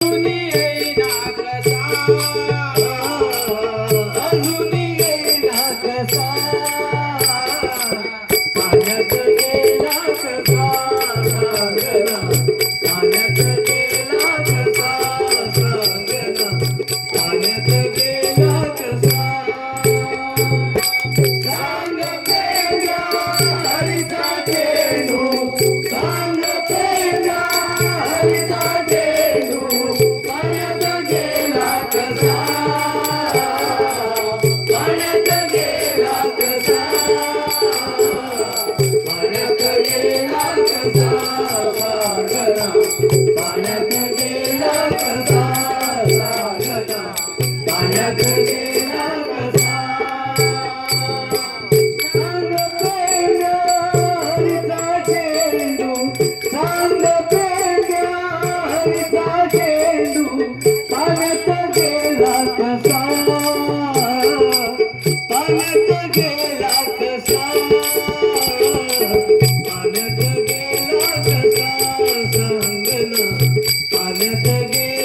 अजुनी येईना कसा अजुनी येईना कसा पाण्यात गेला कसा सांगना पाण्यात गेला कसा सांगना पाण्यात गेला कसा सांग पेंड्या हरीचा चेंडू सांग पेंड्या हरीचा चेंडू पाण्यात गेला कसा पाण्यात गेला कसा पाण्यात गेला कसा सांगना पाण्यात गेला कसा सांगना पाण्यात गेला कसा सांग पेंड्या हरीचा चेंडू सांग पेंड्या हरीचा चेंडू पाण्यात गेला कसा पाण्यात गेला कसा पाण्यात गेला कसा सांगना पाण्यात गेला